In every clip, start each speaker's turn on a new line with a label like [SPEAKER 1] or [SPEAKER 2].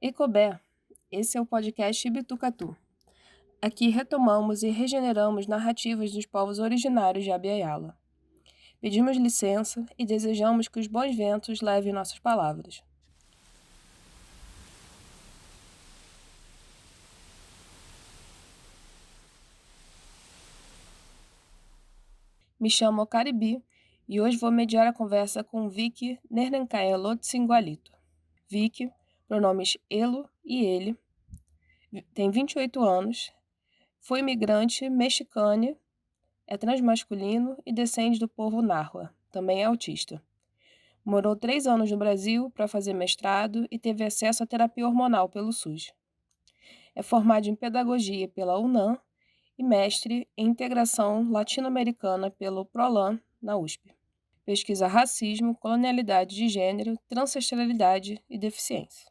[SPEAKER 1] Ecobé, esse é o podcast Bitucatu. Aqui retomamos e regeneramos narrativas dos povos originários de Abya-Yala. Pedimos licença e desejamos que os bons ventos levem nossas palavras. Me chamo Caribi e hoje vou mediar a conversa com Vicky Nernencaelo Tsingualito. Vicky, pronomes elo e ele, tem 28 anos, foi imigrante mexicana, é transmasculino e descende do povo Nahua, também é autista. Morou 3 anos no Brasil para fazer mestrado e teve acesso à terapia hormonal pelo SUS. É formado em pedagogia pela UNAM e mestre em integração latino-americana pelo PROLAN, na USP. Pesquisa racismo, colonialidade de gênero, transancestralidade e deficiência.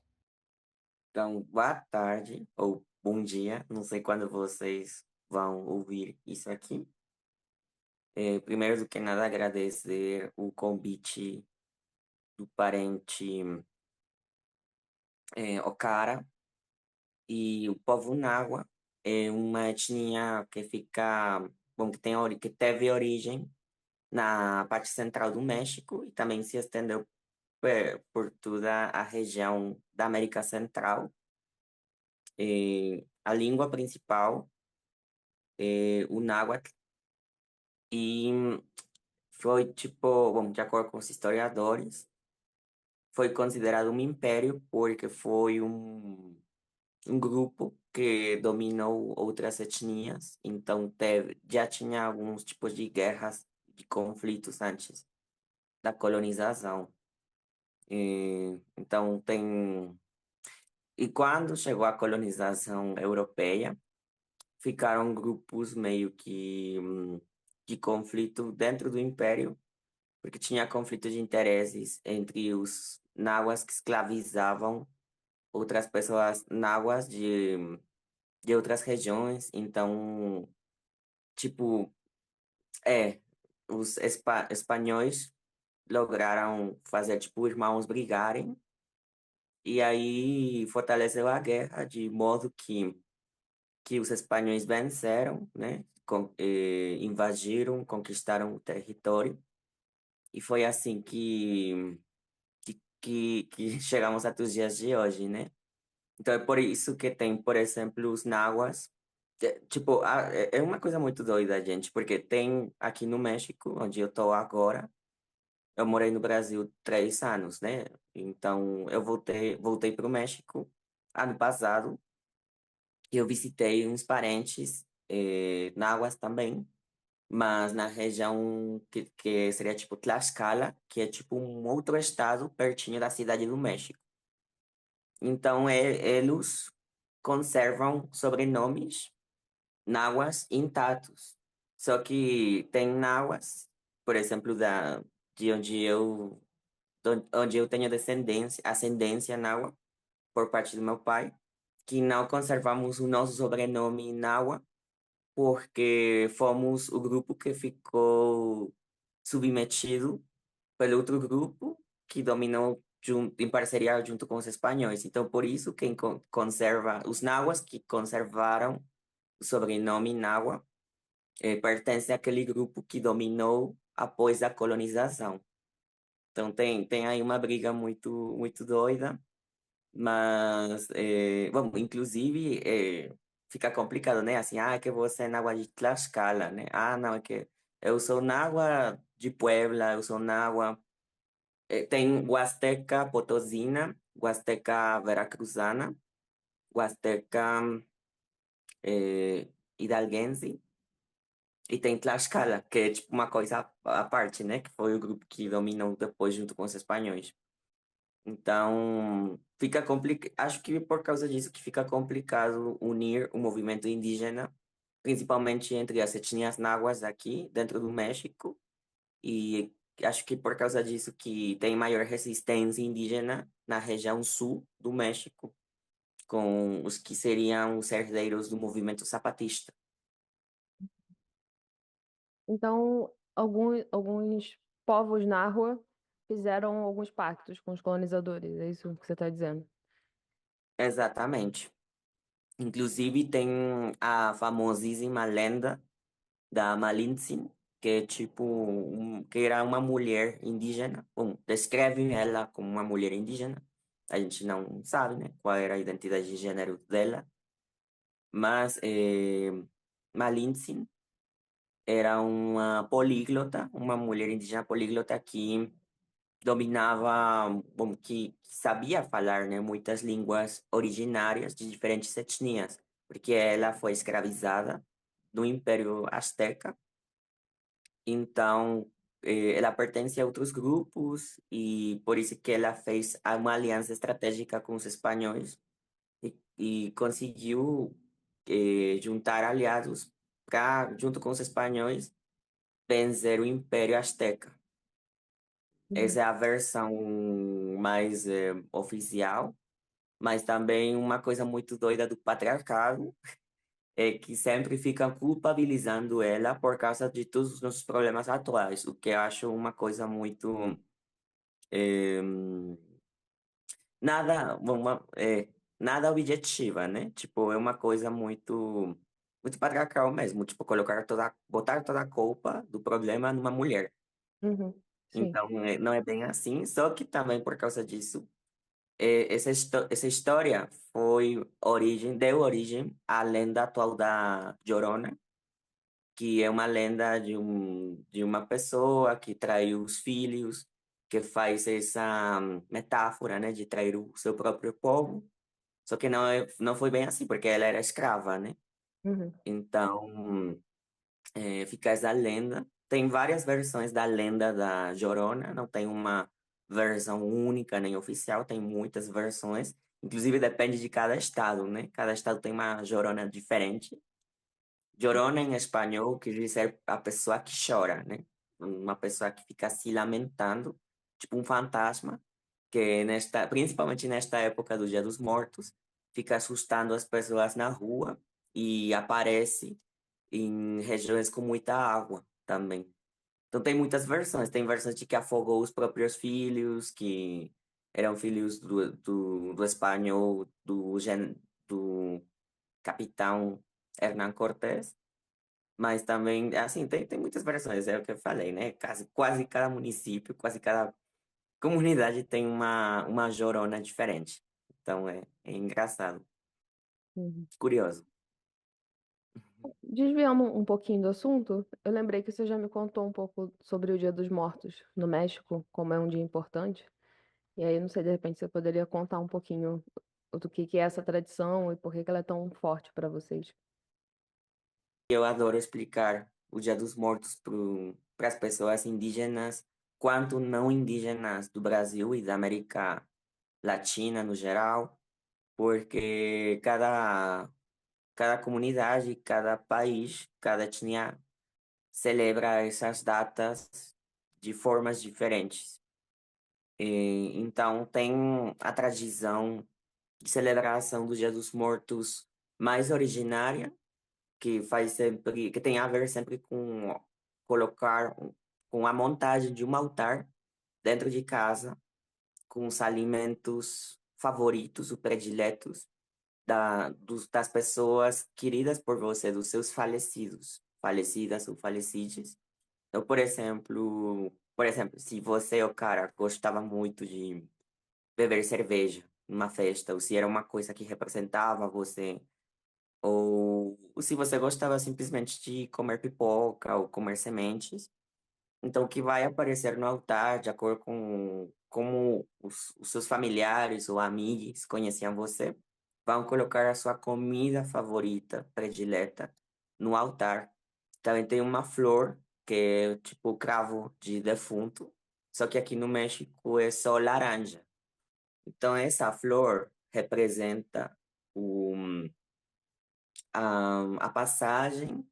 [SPEAKER 2] Então, boa tarde ou bom dia, não sei quando vocês vão ouvir isso aqui. Primeiro do que nada, agradecer o convite do parente Okara. E o povo Nagua é uma etnia que fica, bom, que teve origem na parte central do México e também se estendeu por toda a região da América Central. A língua principal o náhuatl, e foi tipo, bom, de acordo com os historiadores, foi considerado um império porque foi um grupo que dominou outras etnias, então já tinha alguns tipos de guerras, de conflitos antes da colonização. Então tem. E quando chegou a colonização europeia, ficaram grupos meio que de conflito dentro do império, porque tinha conflito de interesses entre os náhuas que escravizavam outras pessoas náhuas de outras regiões. Então, tipo, os espanhóis lograram fazer, tipo, irmãos brigarem, e aí fortaleceu a guerra de modo que os espanhóis venceram, né? Invadiram, conquistaram o território, e foi assim que chegamos até os dias de hoje, né? Então é por isso que tem, por exemplo, os náhuas. Tipo, é uma coisa muito doida, gente, porque tem aqui no México, onde eu tô agora, eu morei no Brasil 3 anos, né? Então eu voltei para o México ano passado e eu visitei uns parentes náhuas também, mas na região que seria tipo Tlaxcala, que é tipo um outro estado pertinho da cidade do México. Então, eles conservam sobrenomes náhuas intactos. Só que tem náhuas, por exemplo, de onde eu tenho ascendência náhua, por parte do meu pai, que não conservamos o nosso sobrenome náhua, porque fomos o grupo que ficou submetido pelo outro grupo que dominou em parceria junto com os espanhóis. Então, por isso, quem conserva, os náhuas que conservaram o sobrenome náhua, pertence àquele grupo que dominou após a colonização. Então, tem aí uma briga muito, muito doida, mas, bom, inclusive, fica complicado, né? Assim, é que você é náhua de Tlaxcala, né? Ah, não, é que eu sou náhua de Puebla, eu sou náhua. Tem Huasteca Potosina, Huasteca Veracruzana, Huasteca Hidalguense, e tem Tlaxcala, que é tipo uma coisa à parte, né? Que foi o grupo que dominou depois junto com os espanhóis. Então, fica complicado. Acho que por causa disso que fica complicado unir o movimento indígena, principalmente entre as etnias náhuas aqui dentro do México, e acho que por causa disso que tem maior resistência indígena na região sul do México, com os que seriam os herdeiros do movimento zapatista.
[SPEAKER 3] Então, alguns povos na rua fizeram alguns pactos com os colonizadores, é isso que você está dizendo?
[SPEAKER 2] exatamente. Inclusive tem a famosíssima lenda da Malintzin, que é tipo que era uma mulher indígena. Bom, descrevem ela como uma mulher indígena. A gente não sabe, né, qual era a identidade de gênero dela, mas Malintzin era uma políglota, uma mulher indígena políglota que dominava, bom, que sabia falar, né, muitas línguas originárias de diferentes etnias, porque ela foi escravizada no Império Azteca. Então, ela pertence a outros grupos e por isso que ela fez uma aliança estratégica com os espanhóis e conseguiu juntar aliados para, junto com os espanhóis, vencer o Império Azteca.
[SPEAKER 3] Uhum,
[SPEAKER 2] Essa é a versão mais oficial, mas também uma coisa muito doida do patriarcado é que sempre ficam culpabilizando ela por causa de todos os nossos problemas atuais, o que eu acho uma coisa muito eh, nada objetiva, né? Tipo, é uma coisa muito patriarcal mesmo, tipo, botar toda a culpa do problema numa mulher.
[SPEAKER 3] uhum, sim.
[SPEAKER 2] Então, não é bem assim, só que também por causa disso, essa história deu origem à lenda atual da Llorona, que é uma lenda de uma pessoa que traiu os filhos, que faz essa metáfora, né, de trair o seu próprio povo. Só que não foi bem assim, porque ela era escrava, né?
[SPEAKER 3] Uhum,
[SPEAKER 2] Então, fica essa lenda. Tem várias versões da lenda da Llorona, não tem uma versão única nem oficial, tem muitas versões. Inclusive depende de cada estado, né? Cada estado tem uma Llorona diferente. Llorona em espanhol quer dizer a pessoa que chora, né? Uma pessoa que fica se lamentando, tipo um fantasma, que principalmente nesta época do Dia dos Mortos, fica assustando as pessoas na rua e aparece em regiões com muita água também. Então tem muitas versões. Tem versões de que afogou os próprios filhos, que eram filhos do espanhol, do capitão Hernán Cortés. Mas também, assim, tem muitas versões, é o que eu falei, né? Quase cada município, quase cada comunidade tem uma Llorona diferente. Então é engraçado,
[SPEAKER 3] uhum.
[SPEAKER 2] curioso.
[SPEAKER 3] Desviando um pouquinho do assunto, eu lembrei que você já me contou um pouco sobre o Dia dos Mortos no México, como é um dia importante. E aí, não sei, de repente você poderia contar um pouquinho do que é essa tradição e por que que ela é tão forte para vocês.
[SPEAKER 2] Eu adoro explicar o Dia dos Mortos para as pessoas indígenas, quanto não indígenas do Brasil e da América Latina no geral, porque cada comunidade, cada país, cada etnia celebra essas datas de formas diferentes. Então, tem a tradição de celebração do Dia dos Mortos mais originária, que tem a ver sempre com com a montagem de um altar dentro de casa, com os alimentos favoritos, os prediletos das pessoas queridas por você, dos seus falecidos, falecidas ou falecidos. Então, por exemplo, se você, o cara, gostava muito de beber cerveja numa festa, ou se era uma coisa que representava você, ou se você gostava simplesmente de comer pipoca ou comer sementes, então o que vai aparecer no altar, de acordo com como os seus familiares ou amigos conheciam você, vão colocar a sua comida favorita, predileta, no altar. Também tem uma flor, que é tipo o cravo de defunto, só que aqui no México é só laranja. Então essa flor representa a passagem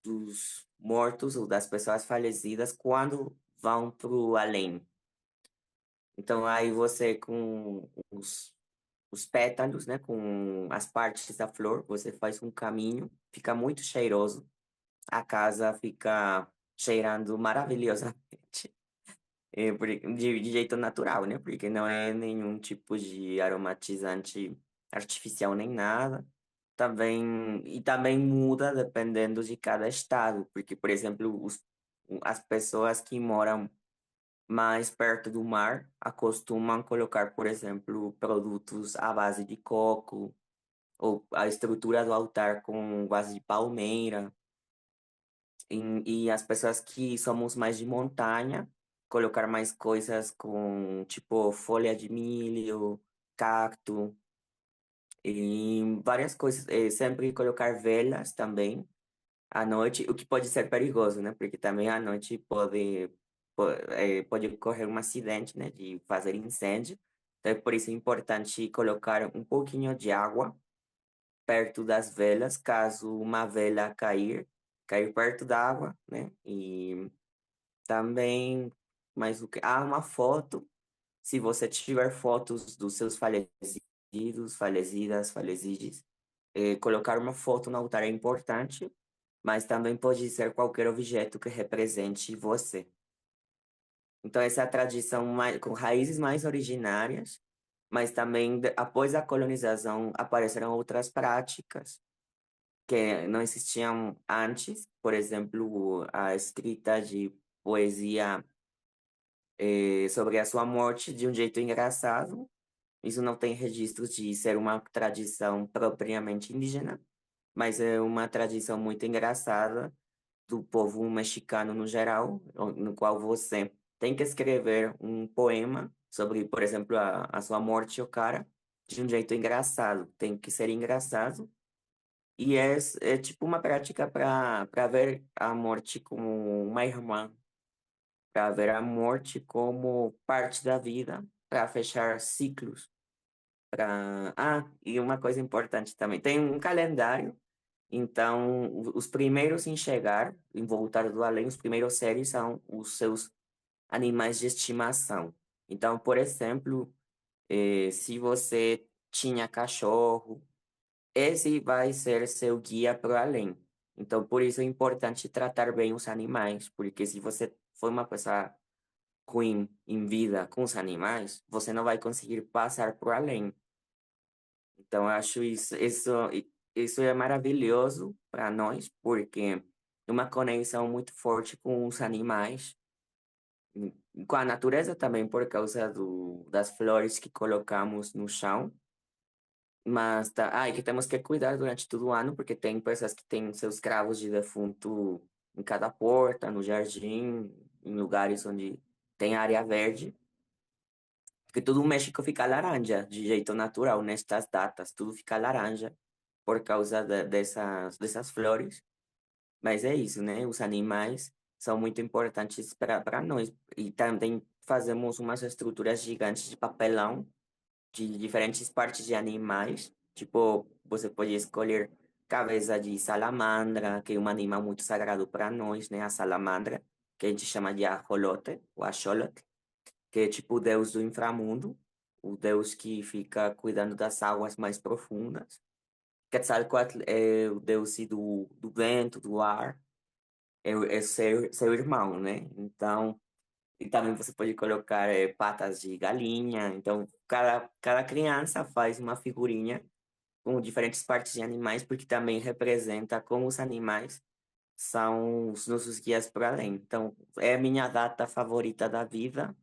[SPEAKER 2] dos mortos ou das pessoas falecidas quando vão para o além. Então aí você com os pétalos, né, com as partes da flor, você faz um caminho, fica muito cheiroso. A casa fica cheirando maravilhosamente. De jeito natural, né? Porque não é nenhum tipo de aromatizante artificial nem nada. Também muda dependendo de cada estado, porque, por exemplo, as pessoas que moram mais perto do mar acostumam colocar, por exemplo, produtos à base de coco, ou a estrutura do altar com base de palmeira. E as pessoas que somos mais de montanha, colocar mais coisas com, tipo, folha de milho, cacto, e várias coisas. Sempre colocar velas também à noite, o que pode ser perigoso, né? Porque também à noite pode ocorrer um acidente, né? De fazer incêndio. Então, por isso é importante colocar um pouquinho de água perto das velas, caso uma vela cair perto da água, né? E também, mais o que? Ah, uma foto. Se você tiver fotos dos seus falecidos, falecidas, falecidos, colocar uma foto no altar é importante, mas também pode ser qualquer objeto que represente você. Então, essa é a tradição com raízes mais originárias, mas também, após a colonização, apareceram outras práticas que não existiam antes, por exemplo, a escrita de poesia sobre a sua morte de um jeito engraçado. Isso não tem registros de ser uma tradição propriamente indígena, mas é uma tradição muito engraçada do povo mexicano no geral, no qual você tem que escrever um poema sobre, por exemplo, a sua morte, o cara, de um jeito engraçado. Tem que ser engraçado. E é tipo uma prática para ver a morte como uma irmã, para ver a morte como parte da vida, para fechar ciclos. E uma coisa importante também, tem um calendário, então os primeiros em chegar, em voltar do além, os primeiros seres são os seus animais de estimação. Então, por exemplo, se você tinha cachorro, esse vai ser seu guia para o além. Então, por isso é importante tratar bem os animais, porque se você for uma pessoa ruim em vida com os animais, você não vai conseguir passar para o além. Então, eu acho isso é maravilhoso para nós, porque é uma conexão muito forte com os animais, com a natureza também, por causa das flores que colocamos no chão. Mas e que temos que cuidar durante todo o ano, porque tem pessoas que têm seus cravos de defunto em cada porta, no jardim, em lugares onde tem área verde. Porque todo o México fica laranja, de jeito natural, nestas datas, tudo fica laranja por causa dessas flores. Mas é isso, né? Os animais são muito importantes para nós. E também fazemos umas estruturas gigantes de papelão de diferentes partes de animais. Tipo, você pode escolher cabeça de salamandra, que é um animal muito sagrado para nós, né? A salamandra, que a gente chama de ajolote, ou axolote, que é tipo o deus do inframundo, o deus que fica cuidando das águas mais profundas. Quetzalcoatl é o deus do vento, do ar, é seu irmão, né? Então, e também você pode colocar patas de galinha. Então, cada criança faz uma figurinha com diferentes partes de animais, porque também representa como os animais são os nossos guias para além. Então, é a minha data favorita da vida.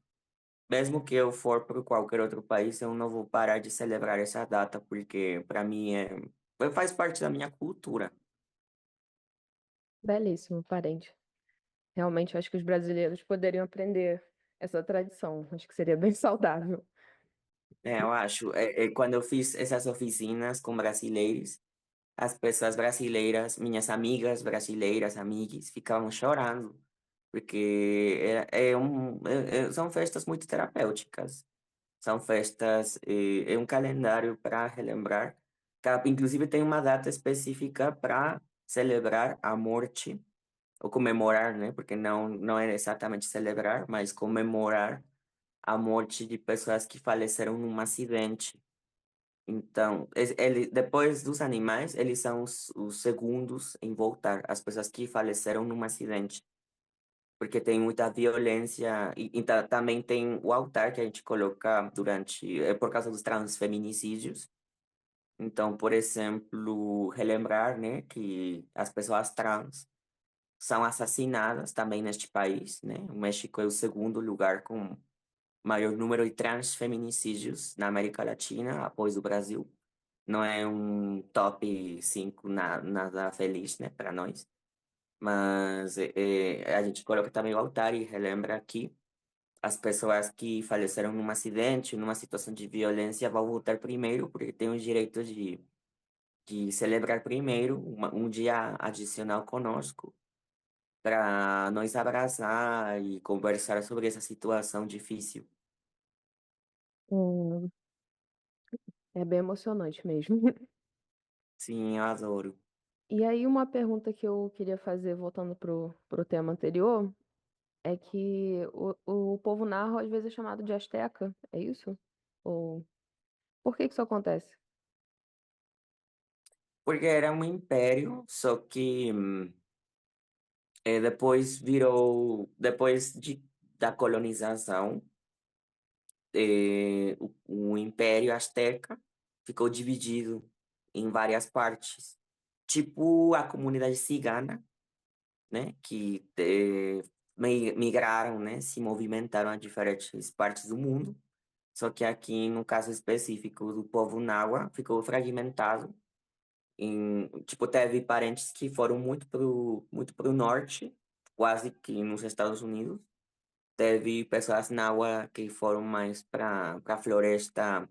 [SPEAKER 2] Mesmo que eu for para qualquer outro país, eu não vou parar de celebrar essa data, porque para mim faz parte da minha cultura.
[SPEAKER 3] Belíssimo, parente. Realmente, eu acho que os brasileiros poderiam aprender essa tradição. Acho que seria bem saudável.
[SPEAKER 2] Eu acho. Quando eu fiz essas oficinas com brasileiros, as pessoas brasileiras, minhas amigas brasileiras, amigues, ficavam chorando, porque são festas muito terapêuticas. São festas, é um calendário para relembrar. Inclusive, tem uma data específica para celebrar a morte, ou comemorar, né? Porque não é exatamente celebrar, mas comemorar a morte de pessoas que faleceram num acidente. Então, depois dos animais, eles são os segundos em voltar, as pessoas que faleceram num acidente, porque tem muita violência, e também tem o altar que a gente coloca por causa dos transfeminicídios, Então, por exemplo, relembrar, né, que as pessoas trans são assassinadas também neste país, né? O México é o segundo lugar com maior número de transfeminicídios na América Latina, após o Brasil. Não é um top 5 nada feliz, né, para nós. Mas a gente coloca também o altar e relembra que as pessoas que faleceram num acidente, numa situação de violência, vão votar primeiro, porque têm o direito de celebrar primeiro um dia adicional conosco, para nós abraçar e conversar sobre essa situação difícil.
[SPEAKER 3] Hum, é bem emocionante mesmo.
[SPEAKER 2] Sim, eu adoro.
[SPEAKER 3] E aí, uma pergunta que eu queria fazer, voltando pro tema anterior, é que o povo narro às vezes é chamado de asteca, é isso? Ou por que que isso acontece?
[SPEAKER 2] Porque era um império, só que depois virou, da colonização, o Império Azteca ficou dividido em várias partes. Tipo a comunidade cigana, né? Que migraram, né? Se movimentaram a diferentes partes do mundo. Só que aqui, no caso específico do povo Nahua, ficou fragmentado. Tipo, teve parentes que foram muito pro norte, quase que nos Estados Unidos. Teve pessoas Nahua que foram mais para a floresta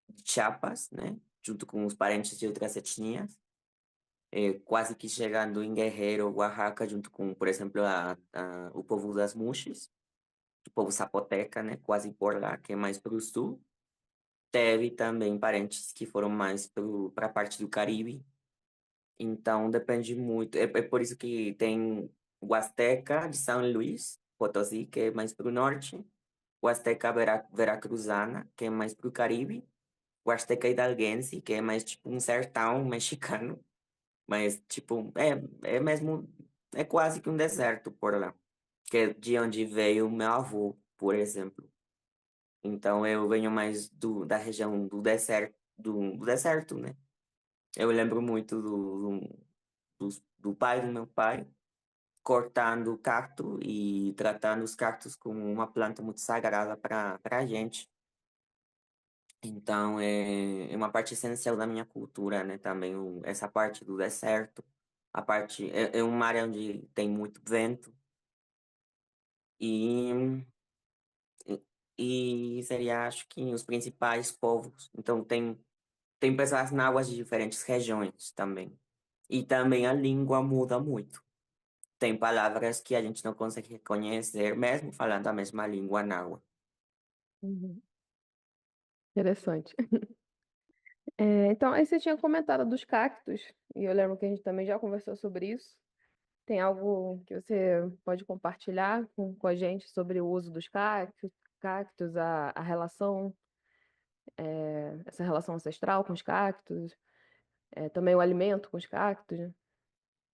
[SPEAKER 2] de Chiapas, né? Junto com os parentes de outras etnias. Quase que chegando em Guerrero, Oaxaca, junto com, por exemplo, o povo das Muxes, o povo zapoteca, né? Quase por lá, que é mais para o sul. Teve também parentes que foram mais para a parte do Caribe. Então, depende muito. É por isso que tem o Azteca de São Luís, Potosí, que é mais para o norte. O Azteca Veracruzana, que é mais para o Caribe. O Azteca Hidalguense, que é mais tipo um sertão mexicano. Mas, tipo, é mesmo, é quase que um deserto por lá. Que é de onde veio o meu avô, por exemplo. Então, eu venho mais da região do deserto, né? Eu lembro muito do pai do meu pai cortando cacto e tratando os cactos como uma planta muito sagrada para a gente. Então, é uma parte essencial da minha cultura, né? Também essa parte do deserto. É uma área onde tem muito vento e, e seria, acho que, os principais povos. Então, tem pessoas náhuas de diferentes regiões também. E também a língua muda muito. Tem palavras que a gente não consegue reconhecer, mesmo falando a mesma língua náhua.
[SPEAKER 3] Uhum. Interessante. Então, aí você tinha comentado dos cactos, e eu lembro que a gente também já conversou sobre isso. Tem algo que você pode compartilhar com a gente sobre o uso dos cactos, a relação, essa relação ancestral com os cactos, também o alimento com os cactos, né?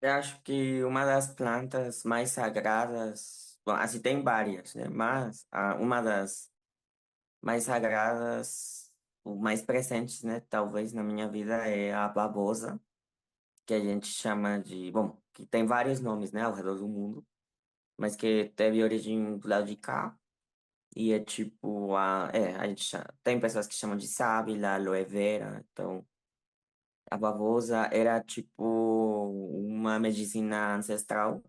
[SPEAKER 2] Eu acho que uma das plantas mais sagradas, bom, assim tem várias, né? Mas uma das mais sagradas, ou mais presentes, né? Talvez na minha vida é a babosa, que a gente chama de, bom, que tem vários nomes, né? Ao redor do mundo, mas que teve origem do lado de cá. E é tipo, tem pessoas que chamam de sábila, aloe vera, então a babosa era tipo uma medicina ancestral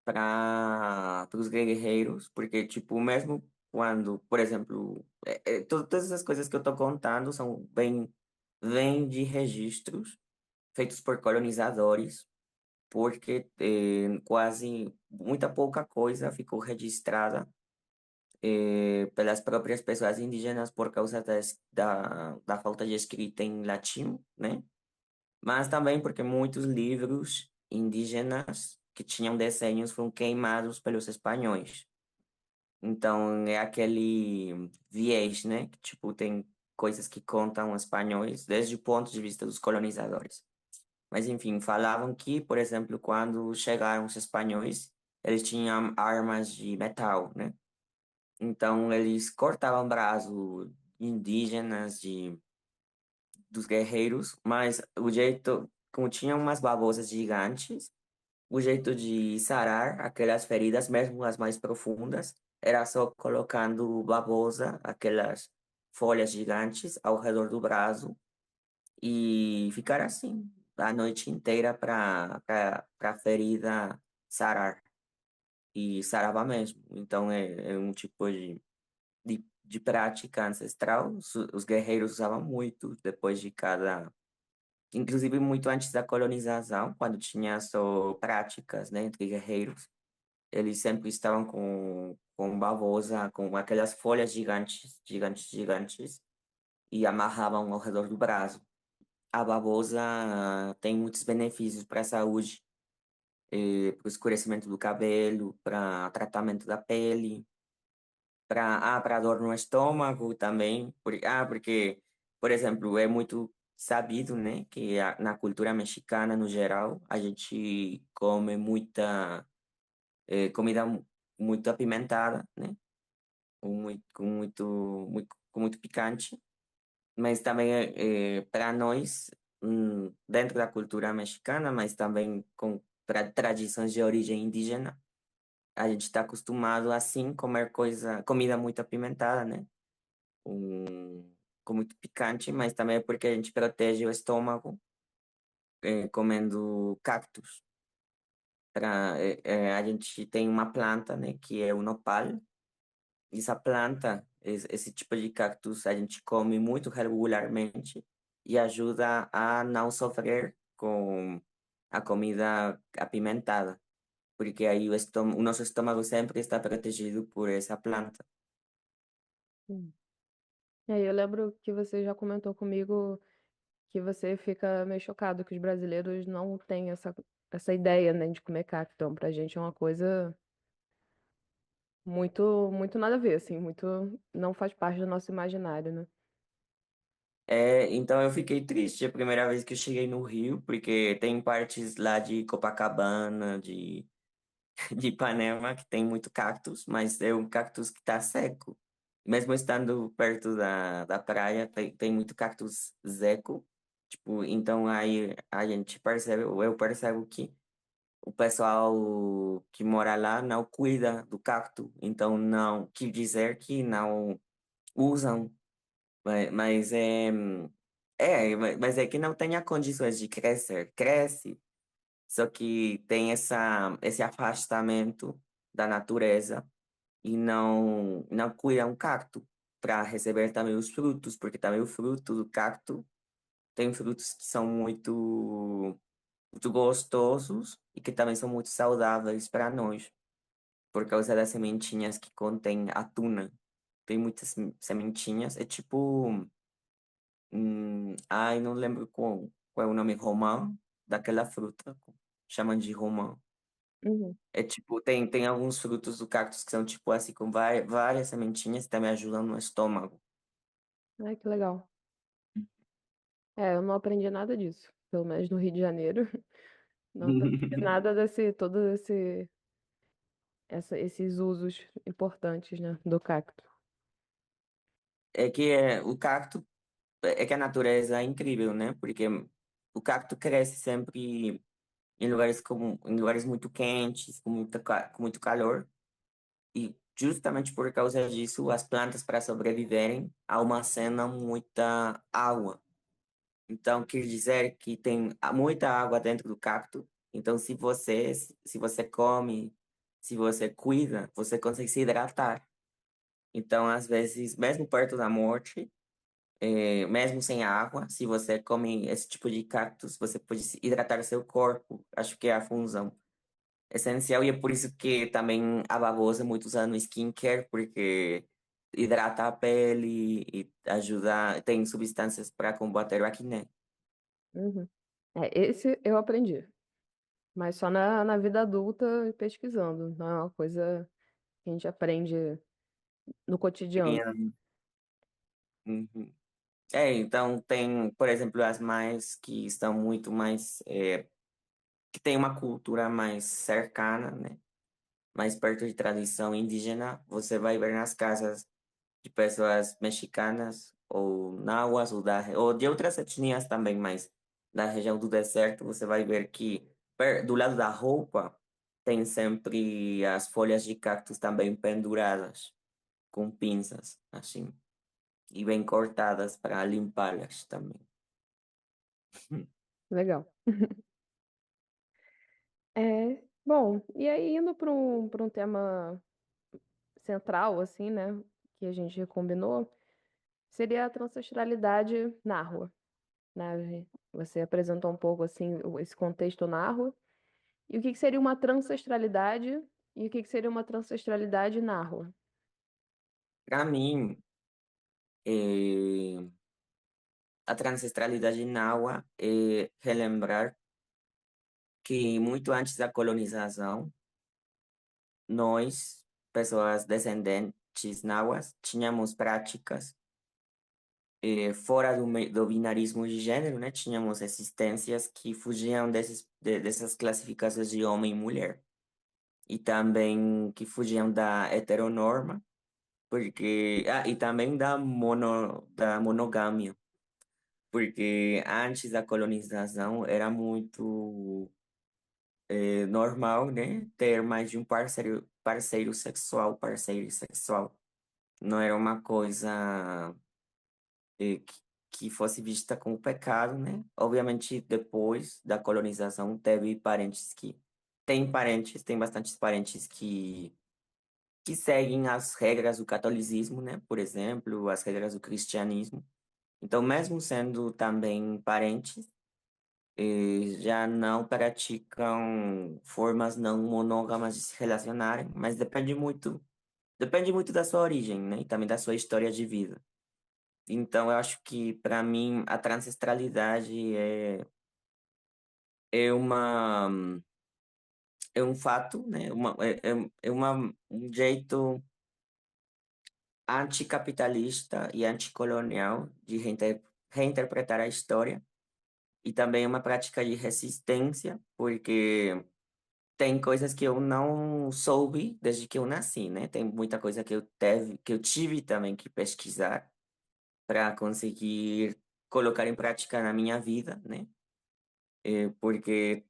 [SPEAKER 2] para os guerreiros, porque, tipo, mesmo quando, por exemplo, todas essas coisas que eu tô contando vêm de registros feitos por colonizadores, porque quase muita pouca coisa ficou registrada pelas próprias pessoas indígenas por causa da falta de escrita em latim, né? Mas também porque muitos livros indígenas que tinham desenhos foram queimados pelos espanhóis. Então é aquele viés, né? Que, tipo, tem coisas que contam espanhóis desde o ponto de vista dos colonizadores. Mas enfim, falavam que, por exemplo, quando chegaram os espanhóis, eles tinham armas de metal, né? Então eles cortavam braços indígenas dos guerreiros, mas o jeito, como tinha umas babosas gigantes, o jeito de sarar aquelas feridas, mesmo as mais profundas, era só colocando babosa, aquelas folhas gigantes ao redor do braço e ficar assim a noite inteira para a ferida sarar. E sarava mesmo. Então é um tipo de prática ancestral. Os guerreiros usavam muito depois de cada. Inclusive muito antes da colonização, quando tinha só práticas, né, entre guerreiros, eles sempre estavam com bavosa, com aquelas folhas gigantes, gigantes, gigantes, e amarravam ao redor do braço. A babosa tem muitos benefícios para a saúde, para o escurecimento do cabelo, para tratamento da pele, para dor no estômago também. Porque, por exemplo, é muito sabido, né, que na cultura mexicana, no geral, a gente come muita comida muito apimentada, né, com muito picante. Mas também para nós, dentro da cultura mexicana, mas também com tradições de origem indígena, a gente está acostumado assim comer comida muito apimentada, né? Com muito picante, mas também é porque a gente protege o estômago comendo cactos. A gente tem uma planta, né, que é o nopal. Essa planta, esse tipo de cactus, a gente come muito regularmente e ajuda a não sofrer com a comida apimentada, porque aí o nosso estômago sempre está protegido por essa planta.
[SPEAKER 3] Hum. E aí eu lembro que você já comentou comigo que você fica meio chocado que os brasileiros não têm essa ideia, né, de comer cacto. Então, pra gente é uma coisa muito nada a ver, assim, muito não faz parte do nosso imaginário, né?
[SPEAKER 2] Então eu fiquei triste a primeira vez que eu cheguei no Rio, porque tem partes lá de Copacabana, de Ipanema, que tem muito cactus, mas é um cactus que está seco. Mesmo estando perto da praia, tem muito cactus seco. Tipo, então aí a gente percebe, ou eu percebo que o pessoal que mora lá não cuida do cacto. Então não quer dizer que não usam, mas mas é que não tenha condições de crescer. Cresce, só que tem esse afastamento da natureza e não cuida um cacto para receber também os frutos, porque também o fruto do cacto tem frutos que são muito gostosos e que também são muito saudáveis para nós, por causa das sementinhas que contém a tuna. Tem muitas sementinhas, é tipo, ai, não lembro qual é o nome romão daquela fruta, chamam de romã.
[SPEAKER 3] Uhum.
[SPEAKER 2] É tipo, tem alguns frutos do cactus que são tipo assim, com várias sementinhas que também ajudam no estômago.
[SPEAKER 3] Ai, que legal. É, eu não aprendi nada disso, pelo menos no Rio de Janeiro. Não aprendi nada esses usos importantes, né, do cacto.
[SPEAKER 2] O cacto, é que a natureza é incrível, né? Porque o cacto cresce sempre em lugares muito quentes, com muito calor. E justamente por causa disso, as plantas, para sobreviverem, armazenam muita água. Então, quer dizer que tem muita água dentro do cacto. Então, se você come, se você cuida, você consegue se hidratar. Então, às vezes, mesmo perto da morte, mesmo sem água, se você come esse tipo de cactus, você pode hidratar seu corpo. Acho que é a função essencial e é por isso que também a babosa é muito usada no skincare, porque hidrata a pele e ajuda, tem substâncias para combater o acné.
[SPEAKER 3] Uhum. É, esse eu aprendi, mas só na vida adulta e pesquisando. Não é uma coisa que a gente aprende no cotidiano.
[SPEAKER 2] Sim. Uhum. Então tem, por exemplo, as mães que estão muito mais, que tem uma cultura mais cercana, né? Mais perto de tradição indígena, você vai ver nas casas de pessoas mexicanas ou náhuas, ou de outras etnias também, mas na região do deserto você vai ver que do lado da roupa tem sempre as folhas de cactus também penduradas, com pinças, assim, e bem cortadas para limpá-las também.
[SPEAKER 3] Legal. Bom, e aí indo para um tema central, assim, né, que a gente combinou, seria a transancestralidade na rua, né? Você apresentou um pouco, assim, esse contexto na rua. E o que que seria uma transancestralidade e o que que seria uma transancestralidade na rua?
[SPEAKER 2] Para mim, eh, a ancestralidade náhua é relembrar que muito antes da colonização, nós, pessoas descendentes náhuas, tínhamos práticas fora do binarismo de gênero, né? Tínhamos existências que fugiam dessas classificações de homem e mulher. E também que fugiam da heteronorma, porque... Ah, e também da monogâmia, porque antes da colonização era muito normal, né? Ter mais de um parceiro sexual, parceiro sexual. Não era uma coisa que fosse vista como pecado, né? Obviamente, depois da colonização, teve parentes que... tem bastantes parentes que seguem as regras do catolicismo, né? Por exemplo, as regras do cristianismo. Então, mesmo sendo também parentes, já não praticam formas não monógamas de se relacionarem, mas depende muito da sua origem, né? E também da sua história de vida. Então, eu acho que, para mim, a transancestralidade é uma, é um fato, né? Um jeito anticapitalista e anticolonial de reinterpretar a história, e também uma prática de resistência, porque tem coisas que eu não soube desde que eu nasci, né? Tem muita coisa que eu tive também que pesquisar para conseguir colocar em prática na minha vida, né? Porque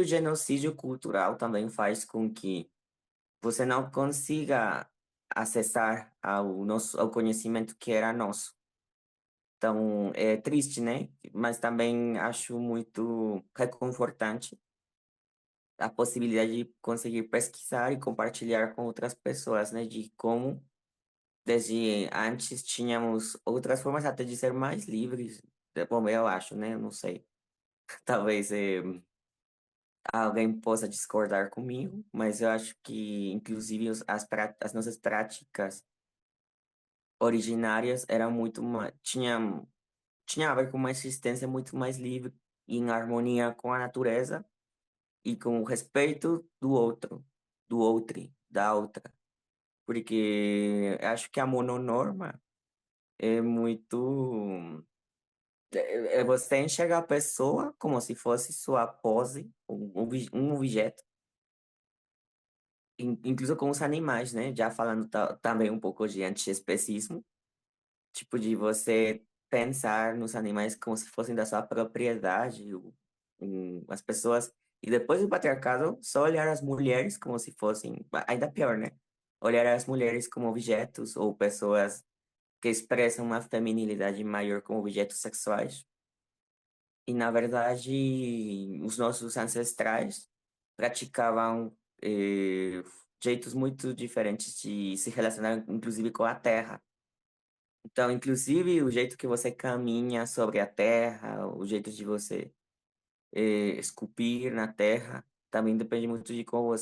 [SPEAKER 2] o genocídio cultural também faz com que você não consiga acessar ao conhecimento que era nosso. Então, é triste, né? Mas também acho muito reconfortante a possibilidade de conseguir pesquisar e compartilhar com outras pessoas, né? De como, desde antes, tínhamos outras formas até de ser mais livres. Bom, eu acho, né? Eu não sei. Talvez alguém possa discordar comigo, mas eu acho que, inclusive, as nossas práticas originárias eram tinha a ver com uma existência muito mais livre e em harmonia com a natureza e com o respeito do outro, da outra. Porque acho que a mononorma é muito... É você enxergar a pessoa como se fosse sua pose, um objeto, incluso com os animais, né? Já falando também um pouco de antiespecismo, tipo de você pensar nos animais como se fossem da sua propriedade, as pessoas. E depois do patriarcado, só olhar as mulheres como se fossem, ainda pior, né? Olhar as mulheres como objetos ou pessoas que expressam uma feminilidade maior como objetos sexuais. E, na verdade, os nossos ancestrais praticavam jeitos muito diferentes de se relacionar, inclusive com a terra. Então, inclusive, o jeito que você caminha sobre a terra, o jeito de você esculpir na terra, também depende muito de como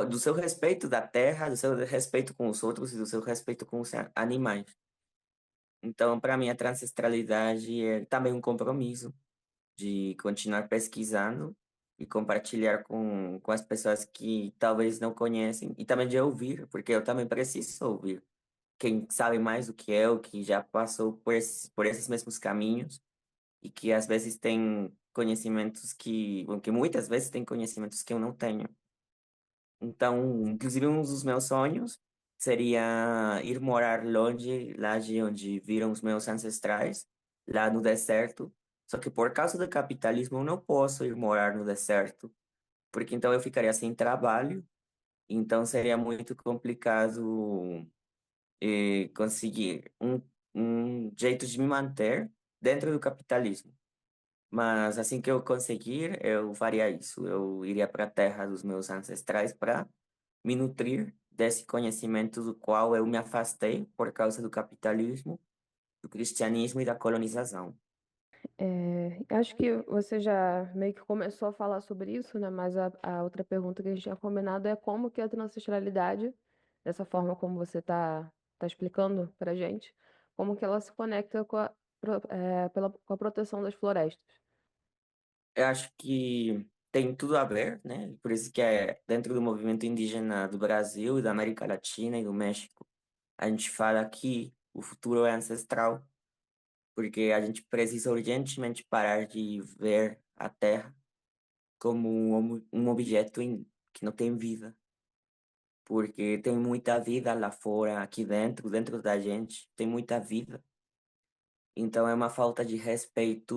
[SPEAKER 2] do seu respeito da terra, do seu respeito com os outros e do seu respeito com os animais. Então, para mim, a ancestralidade é também um compromisso de continuar pesquisando e compartilhar com as pessoas que talvez não conhecem, e também de ouvir, porque eu também preciso ouvir quem sabe mais do que eu, que já passou por esses mesmos caminhos e que às vezes tem conhecimentos bom, que muitas vezes tem conhecimentos que eu não tenho. Então, inclusive um dos meus sonhos seria ir morar longe, lá de onde viram os meus ancestrais, lá no deserto. Só que por causa do capitalismo eu não posso ir morar no deserto, porque então eu ficaria sem trabalho, então seria muito complicado conseguir um jeito de me manter dentro do capitalismo. Mas assim que eu conseguir, eu faria isso. Eu iria para a terra dos meus ancestrais para me nutrir desse conhecimento do qual eu me afastei por causa do capitalismo, do cristianismo e da colonização.
[SPEAKER 3] Acho que você já meio que começou a falar sobre isso, né? Mas a outra pergunta que a gente tinha combinado é como que a ancestralidade, dessa forma como você tá explicando pra gente, como que ela se conecta com a proteção das florestas.
[SPEAKER 2] Eu acho que tem tudo a ver, né? Por isso que é dentro do movimento indígena do Brasil, e da América Latina e do México, a gente fala que o futuro é ancestral, porque a gente precisa urgentemente parar de ver a Terra como um objeto que não tem vida, porque tem muita vida lá fora, aqui dentro, dentro da gente, tem muita vida. Então é uma falta de respeito,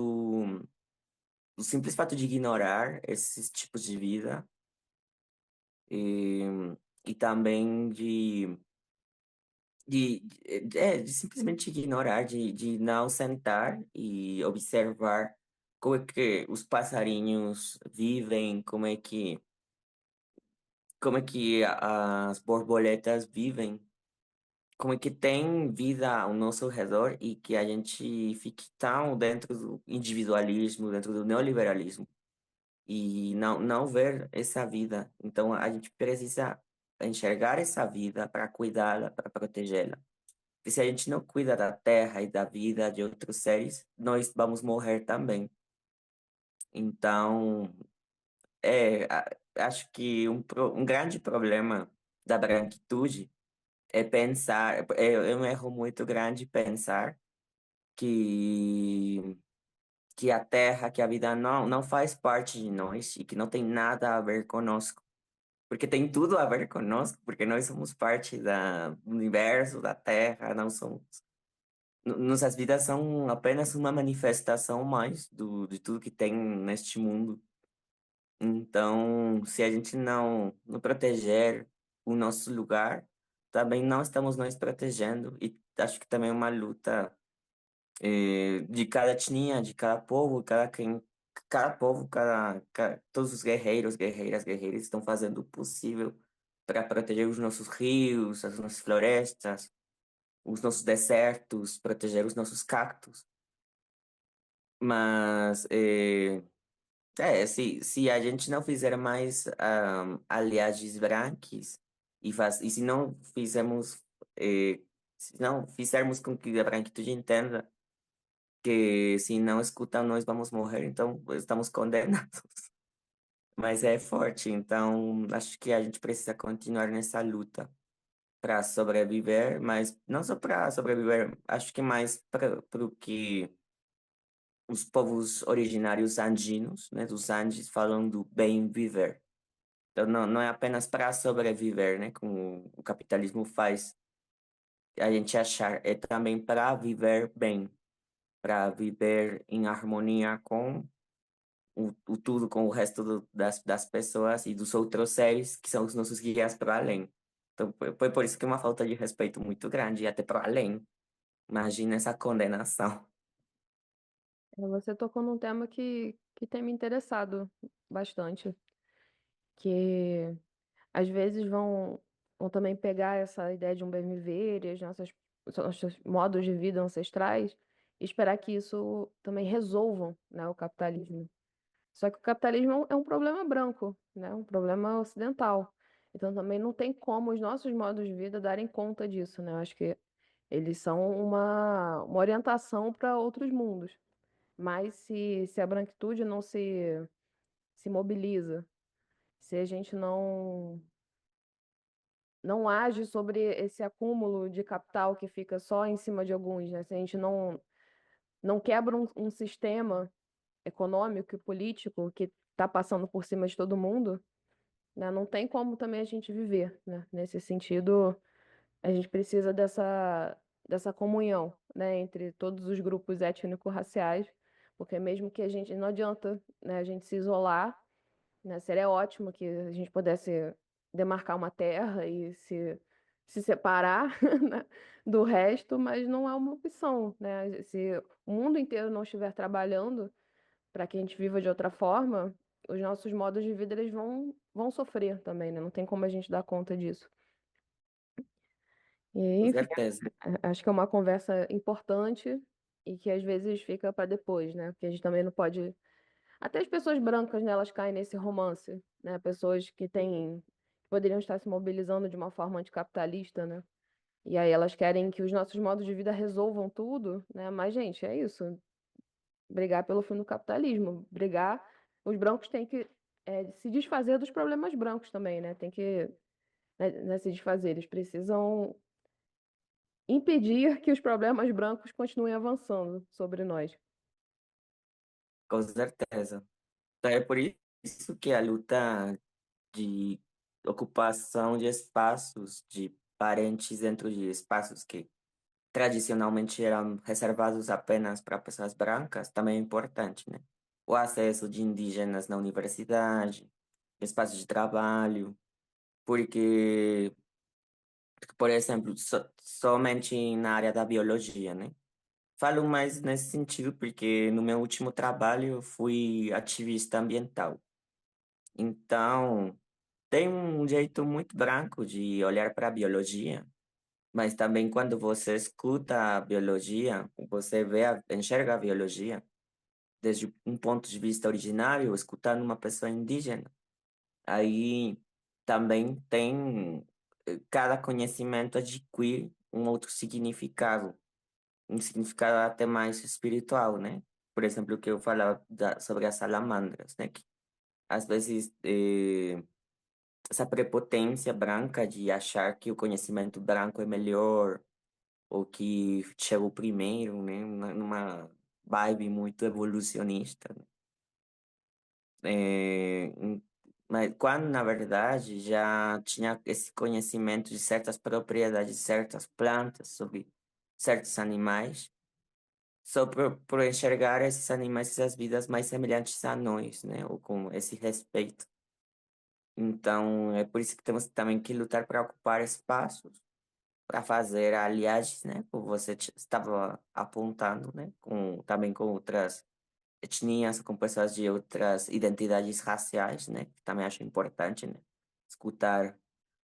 [SPEAKER 2] o simples fato de ignorar esses tipos de vida e, e também de simplesmente ignorar, de não sentar e observar como é que os passarinhos vivem, como é que as borboletas vivem, como é que tem vida ao nosso redor e que a gente fique tão dentro do individualismo, dentro do neoliberalismo e não ver essa vida. Então a gente precisa enxergar essa vida para cuidá-la, para protegê-la. E se a gente não cuida da terra e da vida de outros seres, nós vamos morrer também. Então, acho que um grande problema da branquitude é pensar, é um erro muito grande pensar que, que a terra, que a vida não faz parte de nós e que não tem nada a ver conosco. Porque tem tudo a ver conosco, porque nós somos parte do universo, da terra, não somos. Nossas vidas são apenas uma manifestação mais de tudo que tem neste mundo. Então, se a gente não proteger o nosso lugar, também não estamos nós protegendo. E acho que também é uma luta de cada etnia, de cada povo, cada povo, todos os guerreiros, guerreiras, guerreiras estão fazendo o possível para proteger os nossos rios, as nossas florestas, os nossos desertos, proteger os nossos cactos. Mas se a gente não fizer mais aliagens brancas e se não fizermos se não fizermos com que a branquitude entenda que se não escutar nós vamos morrer, então estamos condenados. Mas é forte, então acho que a gente precisa continuar nessa luta para sobreviver, mas não só para sobreviver, acho que mais para o que os povos originários andinos, né, dos Andes, falam do bem viver. Então, não é apenas para sobreviver, né, como o capitalismo faz a gente achar, é também para viver bem, para viver em harmonia com o tudo, com o resto das pessoas e dos outros seres que são os nossos guias para além. Então, foi por isso que é uma falta de respeito muito grande, e até para além. Imagina essa condenação.
[SPEAKER 3] Você tocou num tema que tem me interessado bastante, que às vezes vão também pegar essa ideia de um bem viver e os nossos modos de vida ancestrais e esperar que isso também resolvam, né, o capitalismo. Só que o capitalismo é um problema branco, né, um problema ocidental. Então também não tem como os nossos modos de vida darem conta disso, né? Eu acho que eles são uma orientação para outros mundos. Mas se a branquitude não se mobiliza, se a gente não age sobre esse acúmulo de capital que fica só em cima de alguns, né? Se a gente não quebra um sistema econômico e político que está passando por cima de todo mundo, né? Não tem como também a gente viver, né? Nesse sentido, a gente precisa dessa comunhão, né, entre todos os grupos étnico-raciais, porque mesmo que a gente não adianta, né, a gente se isolar, né, seria ótimo que a gente pudesse demarcar uma terra e se separar, né, do resto, mas não é uma opção, né? Se o mundo inteiro não estiver trabalhando para que a gente viva de outra forma, os nossos modos de vida eles vão sofrer também, né? Não tem como a gente dar conta disso. E,
[SPEAKER 2] Com
[SPEAKER 3] enfim,
[SPEAKER 2] certeza.
[SPEAKER 3] acho que é uma conversa importante e que às vezes fica para depois, né? Porque a gente também não pode. Até as pessoas brancas, né, elas caem nesse romance, né? Pessoas que poderiam estar se mobilizando de uma forma anticapitalista, né? E aí elas querem que os nossos modos de vida resolvam tudo, né? Mas, gente, é isso. Brigar pelo fim do capitalismo. Brigar. Os brancos têm que se desfazer dos problemas brancos também, né? Tem que, né, se desfazer. Eles precisam impedir que os problemas brancos continuem avançando sobre nós.
[SPEAKER 2] Com certeza. Então, é por isso que a luta de ocupação de espaços de parentes dentro de espaços que tradicionalmente eram reservados apenas para pessoas brancas também é importante, né? O acesso de indígenas na universidade, espaços de trabalho, porque, por exemplo, somente na área da biologia, né? Falo mais nesse sentido porque no meu último trabalho eu fui ativista ambiental. Então, tem um jeito muito branco de olhar para a biologia, mas também quando você escuta a biologia, você enxerga a biologia desde um ponto de vista originário, escutando uma pessoa indígena. Aí também tem, cada conhecimento adquire um outro significado, um significado até mais espiritual, né? Por exemplo, o que eu falava sobre as salamandras, né? Que às vezes essa prepotência branca de achar que o conhecimento branco é melhor ou que chegou primeiro, né? Numa vibe muito evolucionista, né? Mas quando, na verdade, já tinha esse conhecimento de certas propriedades de certas plantas, sobre certos animais, só por enxergar esses animais, essas vidas mais semelhantes a nós, né? Ou com esse respeito. Então, é por isso que temos também que lutar para ocupar espaços, para fazer aliagens, né? Como você estava apontando, né? Também com outras etnias, com pessoas de outras identidades raciais, né? Que também acho importante, né? Escutar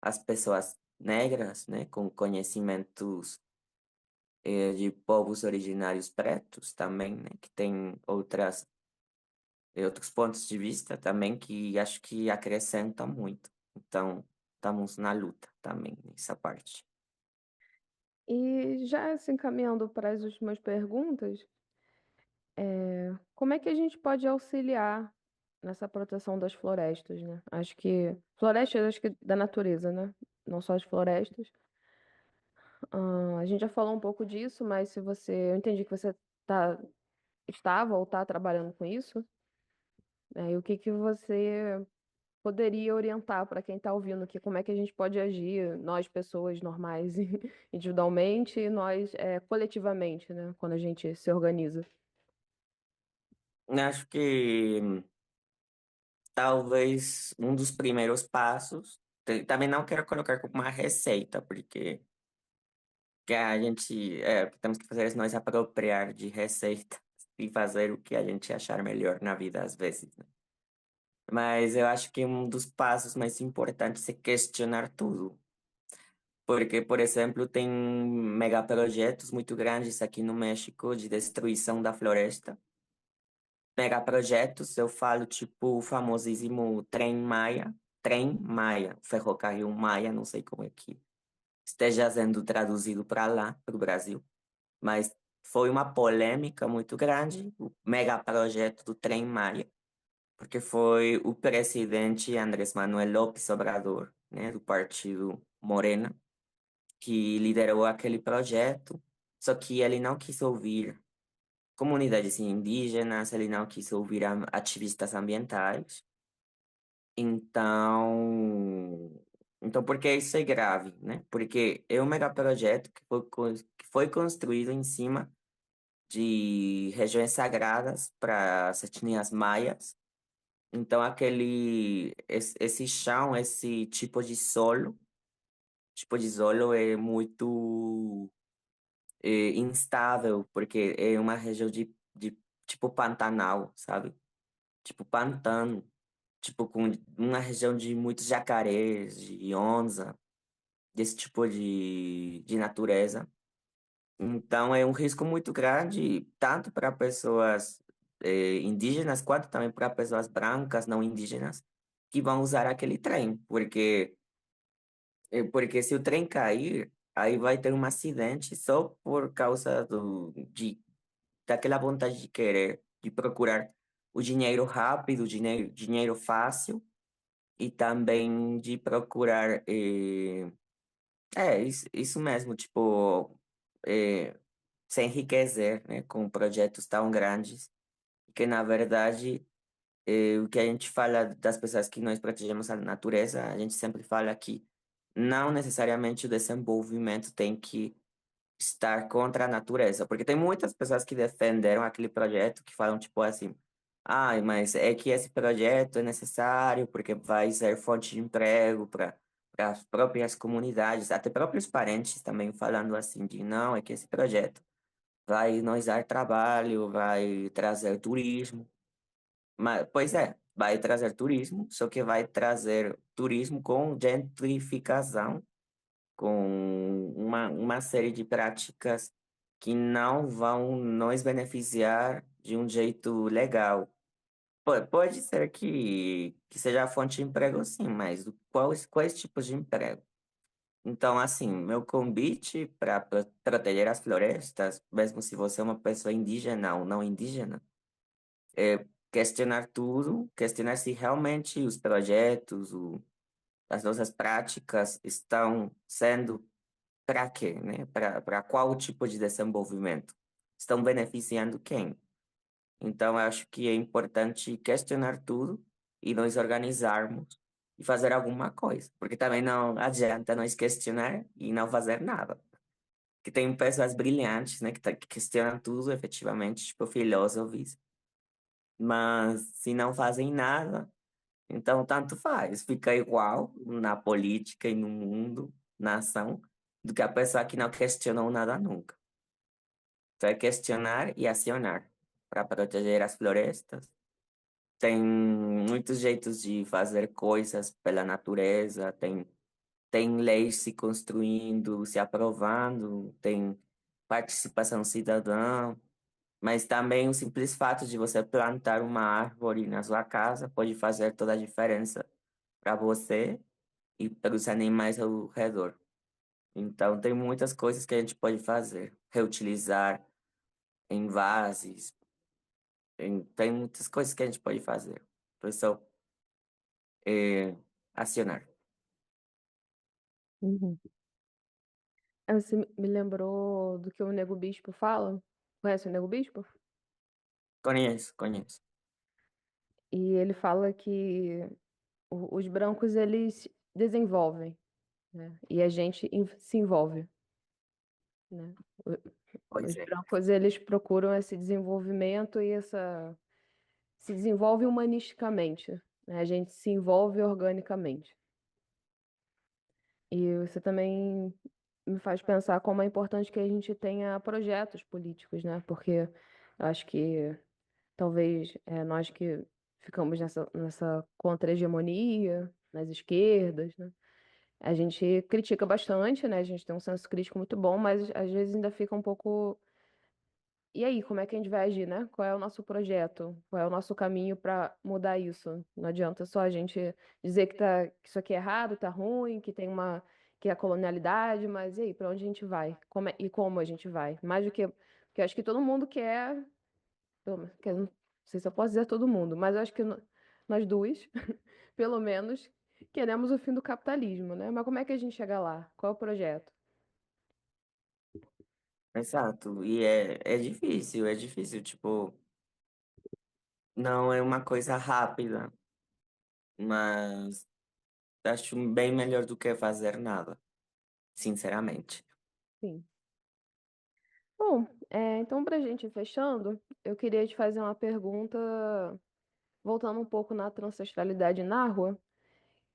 [SPEAKER 2] as pessoas negras, né? Com conhecimentos de povos originários pretos também, né? Que tem outros pontos de vista também que acho que acrescentam muito. Então, estamos na luta também nessa parte.
[SPEAKER 3] E já se encaminhando para as últimas perguntas, como é que a gente pode auxiliar nessa proteção das florestas, né? Florestas, acho que da natureza, né? Não só as florestas. A gente já falou um pouco disso, mas se você, eu entendi que você tá, estava ou está trabalhando com isso, né? E o que que você poderia orientar para quem está ouvindo aqui, como é que a gente pode agir, nós, pessoas normais, individualmente, e nós, coletivamente, né? Quando a gente se organiza.
[SPEAKER 2] Acho que talvez um dos primeiros passos, também não quero colocar como uma receita, porque que a gente, o que temos que fazer é nós apropriar de receita e fazer o que a gente achar melhor na vida às vezes, né? Mas eu acho que um dos passos mais importantes é questionar tudo. Porque, por exemplo, tem megaprojetos muito grandes aqui no México de destruição da floresta. Megaprojetos, eu falo tipo o famosíssimo Trem Maia, ferrocarril Maia, não sei como é que esteja sendo traduzido para lá, para o Brasil. Mas foi uma polêmica muito grande, o megaprojeto do Trem Maia, porque foi o presidente Andrés Manuel López Obrador, né, do partido Morena, que liderou aquele projeto, só que ele não quis ouvir comunidades indígenas, ele não quis ouvir ativistas ambientais. Então, Então, por que isso é grave, né? Porque é um megaprojeto que foi construído em cima de regiões sagradas para as etnias maias. Então, esse chão, esse tipo de solo é muito instável, porque é uma região de tipo Pantanal, sabe? Tipo pantano, tipo com uma região de muitos jacarés, de onça, desse tipo de natureza. Então é um risco muito grande, tanto para pessoas indígenas, quanto também para pessoas brancas, não indígenas, que vão usar aquele trem, porque se o trem cair, aí vai ter um acidente só por causa daquela vontade de querer, de procurar o dinheiro rápido, o dinheiro fácil, e também de procurar. Isso mesmo, tipo, eh, se enriquecer, né, com projetos tão grandes, que na verdade, o que a gente fala das pessoas que nós protegemos a natureza, a gente sempre fala que não necessariamente o desenvolvimento tem que estar contra a natureza, porque tem muitas pessoas que defenderam aquele projeto que falam tipo assim, mas é que esse projeto é necessário porque vai ser fonte de emprego para as próprias comunidades, até próprios parentes também falando assim de não, é que esse projeto vai nos dar trabalho, vai trazer turismo, mas pois é, vai trazer turismo, só que vai trazer turismo com gentrificação, com uma série de práticas que não vão nos beneficiar de um jeito legal. Pode ser que seja a fonte de emprego, sim, mas quais tipos de emprego? Então, assim, meu convite para proteger as florestas, mesmo se você é uma pessoa indígena ou não indígena, é questionar tudo, questionar se realmente os projetos, as nossas práticas estão sendo para quê, né? Para qual tipo de desenvolvimento? Estão beneficiando quem? Então, eu acho que é importante questionar tudo e nos organizarmos e fazer alguma coisa, porque também não adianta nós questionar e não fazer nada. Que tem pessoas brilhantes, né, que questionam tudo, efetivamente, tipo filósofos, mas se não fazem nada, então tanto faz, fica igual na política e no mundo, na ação, do que a pessoa que não questionou nada nunca. Então é questionar e acionar para proteger as florestas. Tem muitos jeitos de fazer coisas pela natureza, tem leis se construindo, se aprovando, tem participação cidadã, mas também o simples fato de você plantar uma árvore na sua casa pode fazer toda a diferença para você e para os animais ao redor. Então, tem muitas coisas que a gente pode fazer. Reutilizar envases, tem muitas coisas que a gente pode fazer. Pessoal, acionar.
[SPEAKER 3] Uhum. Você me lembrou do que o Nego Bispo fala. Conhece o Nego Bispo?
[SPEAKER 2] Conheço, conheço.
[SPEAKER 3] E ele fala que os brancos eles desenvolvem, né? E a gente se envolve, né?
[SPEAKER 2] Pois
[SPEAKER 3] Os
[SPEAKER 2] é.
[SPEAKER 3] brancos eles procuram esse desenvolvimento e se desenvolve humanisticamente, né? A gente se envolve organicamente. E você também me faz pensar como é importante que a gente tenha projetos políticos, né? Porque eu acho que talvez nós que ficamos nessa contra-hegemonia, nas esquerdas, né? A gente critica bastante, né? A gente tem um senso crítico muito bom, mas às vezes ainda fica um pouco. E aí, como é que a gente vai agir, né? Qual é o nosso projeto? Qual é o nosso caminho para mudar isso? Não adianta só a gente dizer que isso aqui é errado, tá ruim, que é a colonialidade, mas e aí, para onde a gente vai? E como a gente vai? Mais do que. Porque eu acho que todo mundo quer. Não sei se eu posso dizer todo mundo, mas eu acho que nós duas, pelo menos, queremos o fim do capitalismo, né? Mas como é que a gente chega lá? Qual é o projeto?
[SPEAKER 2] Exato. E é difícil, tipo, não é uma coisa rápida, mas acho bem melhor do que fazer nada, sinceramente.
[SPEAKER 3] Sim. Bom, então para a gente ir fechando, eu queria te fazer uma pergunta, voltando um pouco na transestralidade na rua,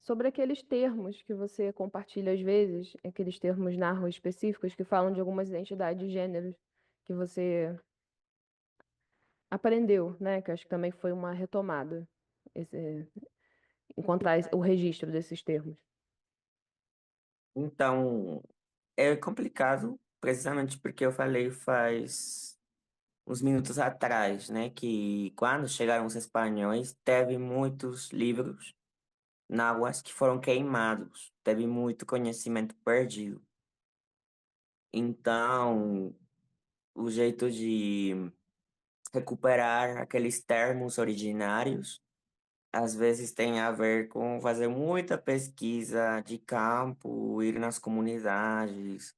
[SPEAKER 3] sobre aqueles termos que você compartilha às vezes, aqueles termos na rua específicos que falam de algumas identidades de gêneros que você aprendeu, né? Que eu acho que também foi uma retomada, esse- encontrar o registro desses termos.
[SPEAKER 2] Então, é complicado, precisamente porque eu falei faz uns minutos atrás, né, que quando chegaram os espanhóis, teve muitos livros náhuatl que foram queimados, teve muito conhecimento perdido. Então, o jeito de recuperar aqueles termos originários às vezes tem a ver com fazer muita pesquisa de campo, ir nas comunidades,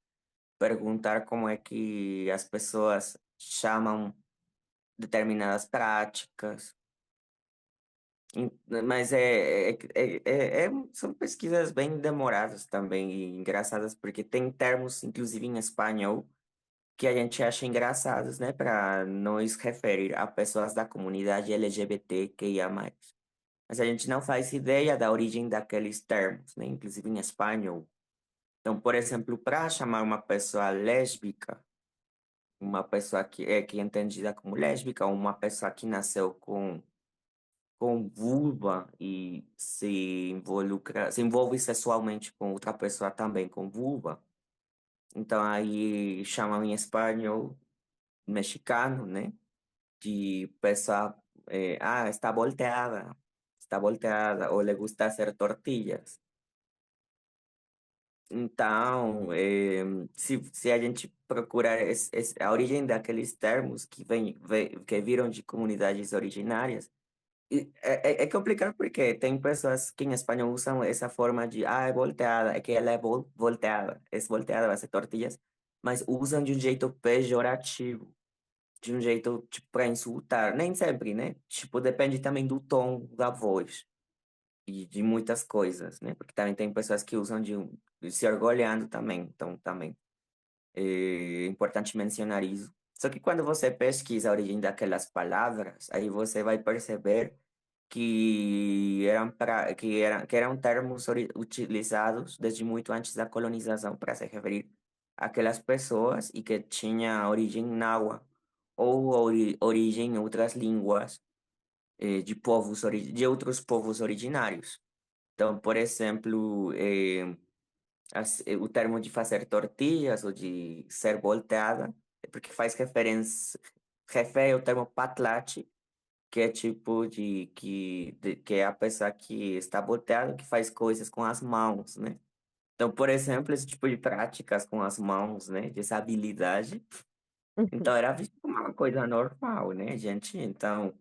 [SPEAKER 2] perguntar como é que as pessoas chamam determinadas práticas. Mas são pesquisas bem demoradas também e engraçadas, porque tem termos, inclusive em espanhol, que a gente acha engraçados, né, para nos referir a pessoas da comunidade LGBTQIA+. Mas a gente não faz ideia da origem daqueles termos, né, inclusive em espanhol. Então, por exemplo, para chamar uma pessoa lésbica, uma pessoa que é entendida como lésbica, ou uma pessoa que nasceu com vulva e se envolve sexualmente com outra pessoa também com vulva. Então aí chamam em espanhol, mexicano, né? De pessoa, está volteada, ou le gusta hacer tortillas. Então, se a gente procurar a origem daqueles termos que viram de comunidades originárias, é complicado porque tem pessoas que em espanhol usam essa forma de, é volteada, é que ela é volteada, vai ser tortillas, mas usam de um jeito pejorativo, de um jeito, tipo, para insultar. Nem sempre, né? Tipo, depende também do tom da voz e de muitas coisas, né? Porque também tem pessoas que usam de se orgulhando também, então também. É importante mencionar isso. Só que quando você pesquisa a origem daquelas palavras, aí você vai perceber que eram termos utilizados desde muito antes da colonização para se referir àquelas pessoas e que tinha origem náhuatl ou origem em outras línguas de outros povos originários. Então, por exemplo, o termo de fazer tortillas ou de ser volteada, é porque faz referência, refere ao termo patlache, que é tipo que é a pessoa que está volteada, que faz coisas com as mãos, né? Então, por exemplo, esse tipo de práticas com as mãos, né? Dessa habilidade. Então, era visto como uma coisa normal, né, gente? Então,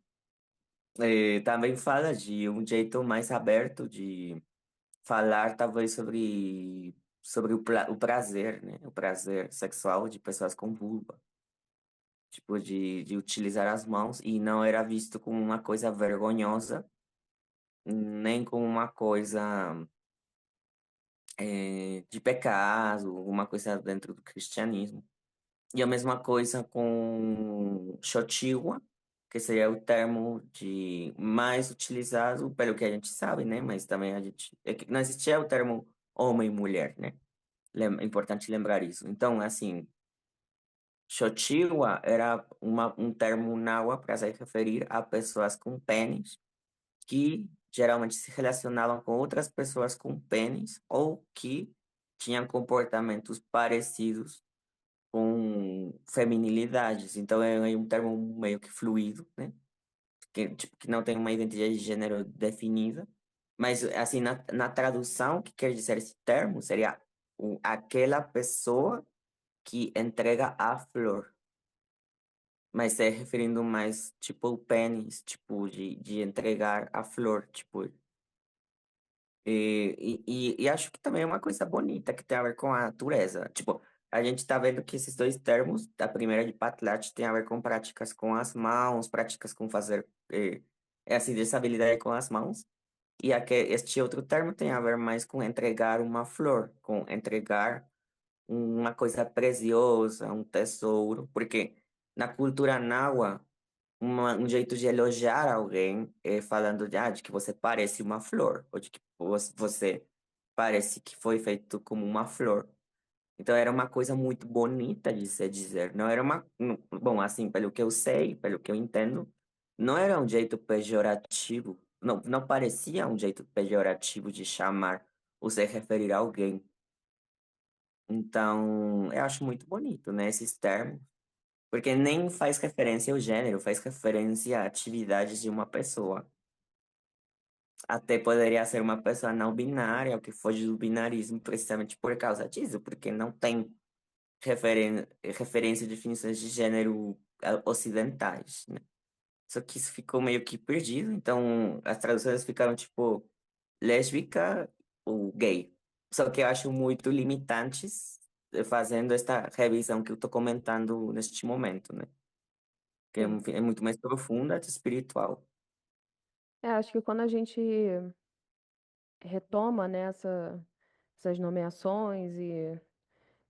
[SPEAKER 2] também fala de um jeito mais aberto de falar talvez sobre o prazer, né? O prazer sexual de pessoas com vulva. Tipo, de utilizar as mãos e não era visto como uma coisa vergonhosa, nem como uma coisa de pecado, uma coisa dentro do cristianismo. E a mesma coisa com Xochitl, que seria o termo mais utilizado, pelo que a gente sabe, né? Mas também é que não existia o termo homem e mulher, né? É importante lembrar isso. Então, assim, Xochitl era um termo náhuatl para se referir a pessoas com pênis que geralmente se relacionavam com outras pessoas com pênis ou que tinham comportamentos parecidos com feminilidades. Então é um termo meio que fluido, né? Que não tem uma identidade de gênero definida. Mas, assim, na tradução, o que quer dizer esse termo seria aquela pessoa que entrega a flor. Mas é referindo mais, tipo, o pênis, tipo, de entregar a flor, tipo. E acho que também é uma coisa bonita que tem a ver com a natureza. Tipo, a gente tá vendo que esses dois termos, a primeira de Patlat, tem a ver com práticas com as mãos, práticas com fazer, assim, dessa habilidade com as mãos. E este outro termo tem a ver mais com entregar uma flor, com entregar uma coisa preciosa, um tesouro, porque na cultura náhua, um jeito de elogiar alguém é falando de que você parece uma flor, ou de que você parece que foi feito como uma flor. Então era uma coisa muito bonita de se dizer. Não era bom, assim, pelo que eu sei, pelo que eu entendo, não era um jeito pejorativo. Não parecia um jeito pejorativo de chamar ou se referir a alguém. Então, eu acho muito bonito, né, esses termos, porque nem faz referência ao gênero, faz referência à atividade de uma pessoa. Até poderia ser uma pessoa não binária, o que foge do binarismo, precisamente por causa disso, porque não tem referência a definições de gênero ocidentais, né? Só que isso ficou meio que perdido, então as traduções ficaram tipo lésbica ou gay. Só que eu acho muito limitantes fazendo esta revisão que eu estou comentando neste momento, né? Que
[SPEAKER 3] Sim.
[SPEAKER 2] é muito mais profunda, espiritual.
[SPEAKER 3] Acho que quando a gente retoma, né, essas nomeações e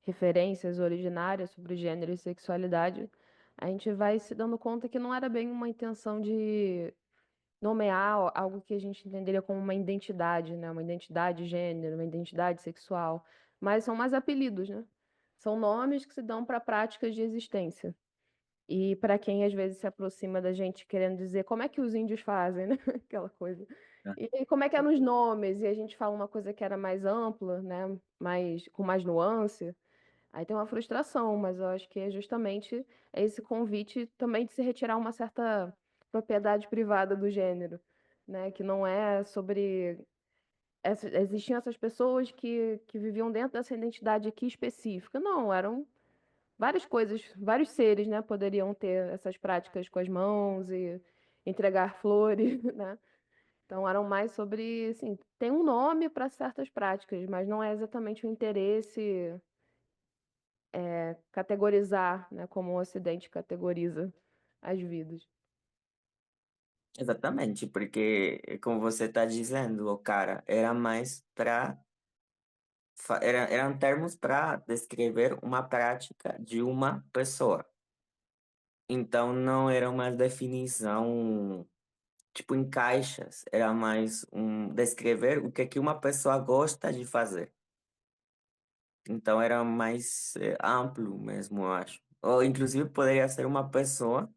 [SPEAKER 3] referências originárias sobre gênero e sexualidade, a gente vai se dando conta que não era bem uma intenção de nomear algo que a gente entenderia como uma identidade, né? Uma identidade de gênero, uma identidade sexual, mas são mais apelidos, né? São nomes que se dão para práticas de existência. E para quem às vezes se aproxima da gente querendo dizer como é que os índios fazem, né? Aquela coisa. E como é que eram os nomes? E a gente fala uma coisa que era mais ampla, né? Com mais nuance. Aí tem uma frustração, mas eu acho que é justamente esse convite também de se retirar uma certa propriedade privada do gênero, né? Que não é sobre. Existiam essas pessoas que viviam dentro dessa identidade aqui específica. Não, eram várias coisas, vários seres, né? Poderiam ter essas práticas com as mãos e entregar flores, né? Então eram mais sobre, assim, tem um nome para certas práticas, mas não é exatamente o interesse categorizar, né, como o Ocidente categoriza as vidas.
[SPEAKER 2] Exatamente, porque, como você está dizendo, o cara, era mais para. Eram termos para descrever uma prática de uma pessoa. Então, não era uma definição, tipo, em caixas. Era mais descrever o que que uma pessoa gosta de fazer. Então, era mais amplo mesmo, eu acho. Ou, inclusive, poderia ser uma pessoa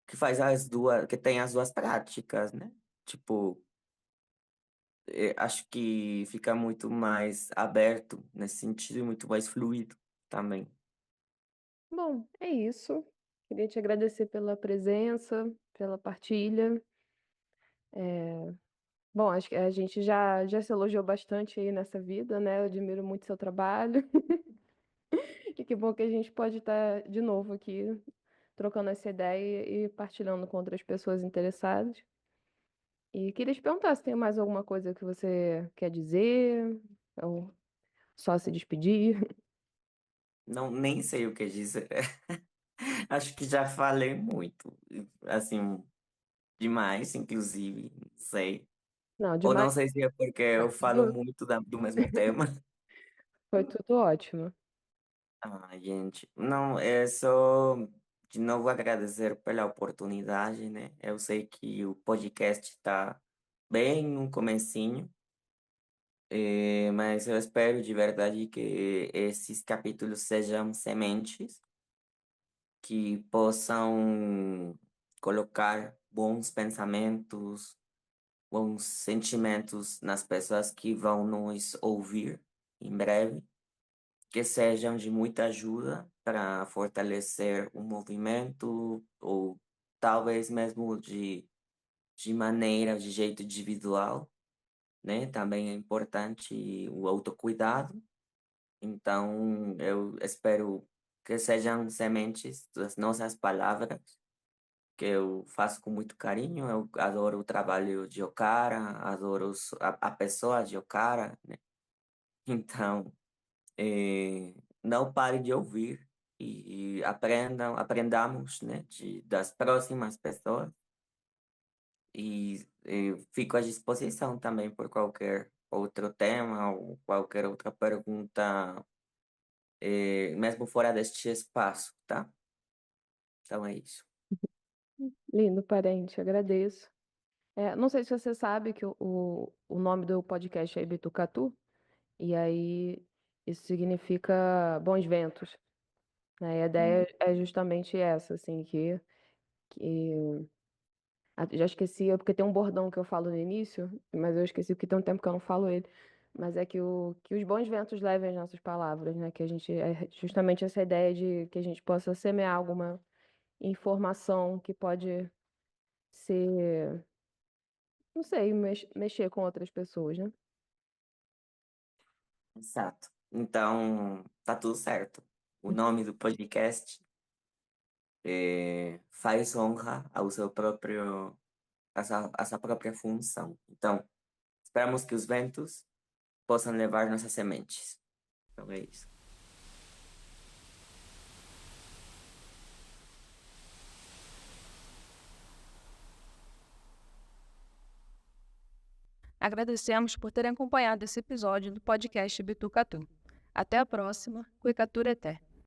[SPEAKER 2] que faz as duas, que tem as duas práticas, né? Tipo, acho que fica muito mais aberto nesse sentido e muito mais fluido também.
[SPEAKER 3] Bom, é isso. Queria te agradecer pela presença, pela partilha. Bom, acho que a gente já se elogiou bastante aí nessa vida, né? Eu admiro muito seu trabalho. E que bom que a gente pode estar de novo aqui trocando essa ideia e partilhando com outras pessoas interessadas. E queria te perguntar se tem mais alguma coisa que você quer dizer, ou só se despedir.
[SPEAKER 2] Não, nem sei o que dizer. Acho que já falei muito, assim, demais, inclusive, não sei.
[SPEAKER 3] Não,
[SPEAKER 2] Ou
[SPEAKER 3] demais.
[SPEAKER 2] não sei se é porque eu falo muito do mesmo tema.
[SPEAKER 3] Foi tudo ótimo.
[SPEAKER 2] Ah, gente, não, é só de novo agradecer pela oportunidade, né? Eu sei que o podcast está bem no comecinho, mas eu espero de verdade que esses capítulos sejam sementes que possam colocar bons pensamentos, bons sentimentos nas pessoas que vão nos ouvir em breve, que sejam de muita ajuda para fortalecer o movimento ou talvez mesmo de maneira, de jeito individual, né? Também é importante o autocuidado. Então, eu espero que sejam sementes das nossas palavras que eu faço com muito carinho. Eu adoro o trabalho de Okara, adoro a pessoa de Okara, né? Então, não pare de ouvir e aprendamos, né, das próximas pessoas E fico à disposição também por qualquer outro tema ou qualquer outra pergunta, mesmo fora deste espaço, tá? Então é isso.
[SPEAKER 3] Lindo, parente, agradeço. Não sei se você sabe que o nome do podcast é Ibitucatu, e aí isso significa bons ventos, né? E a ideia é justamente essa, assim, que já esqueci, porque tem um bordão que eu falo no início, mas eu esqueci porque tem um tempo que eu não falo ele. Mas é que os bons ventos levem as nossas palavras, né? Que a gente é justamente essa ideia de que a gente possa semear alguma informação que pode ser, não sei, mexer com outras pessoas, né?
[SPEAKER 2] Exato. Então, tá tudo certo. O nome do podcast faz honra ao seu próprio, essa própria função. Então, esperamos que os ventos possam levar nossas sementes. Então é isso.
[SPEAKER 1] Agradecemos por terem acompanhado esse episódio do podcast Bitucatu. Até a próxima, Cuicatura Eté.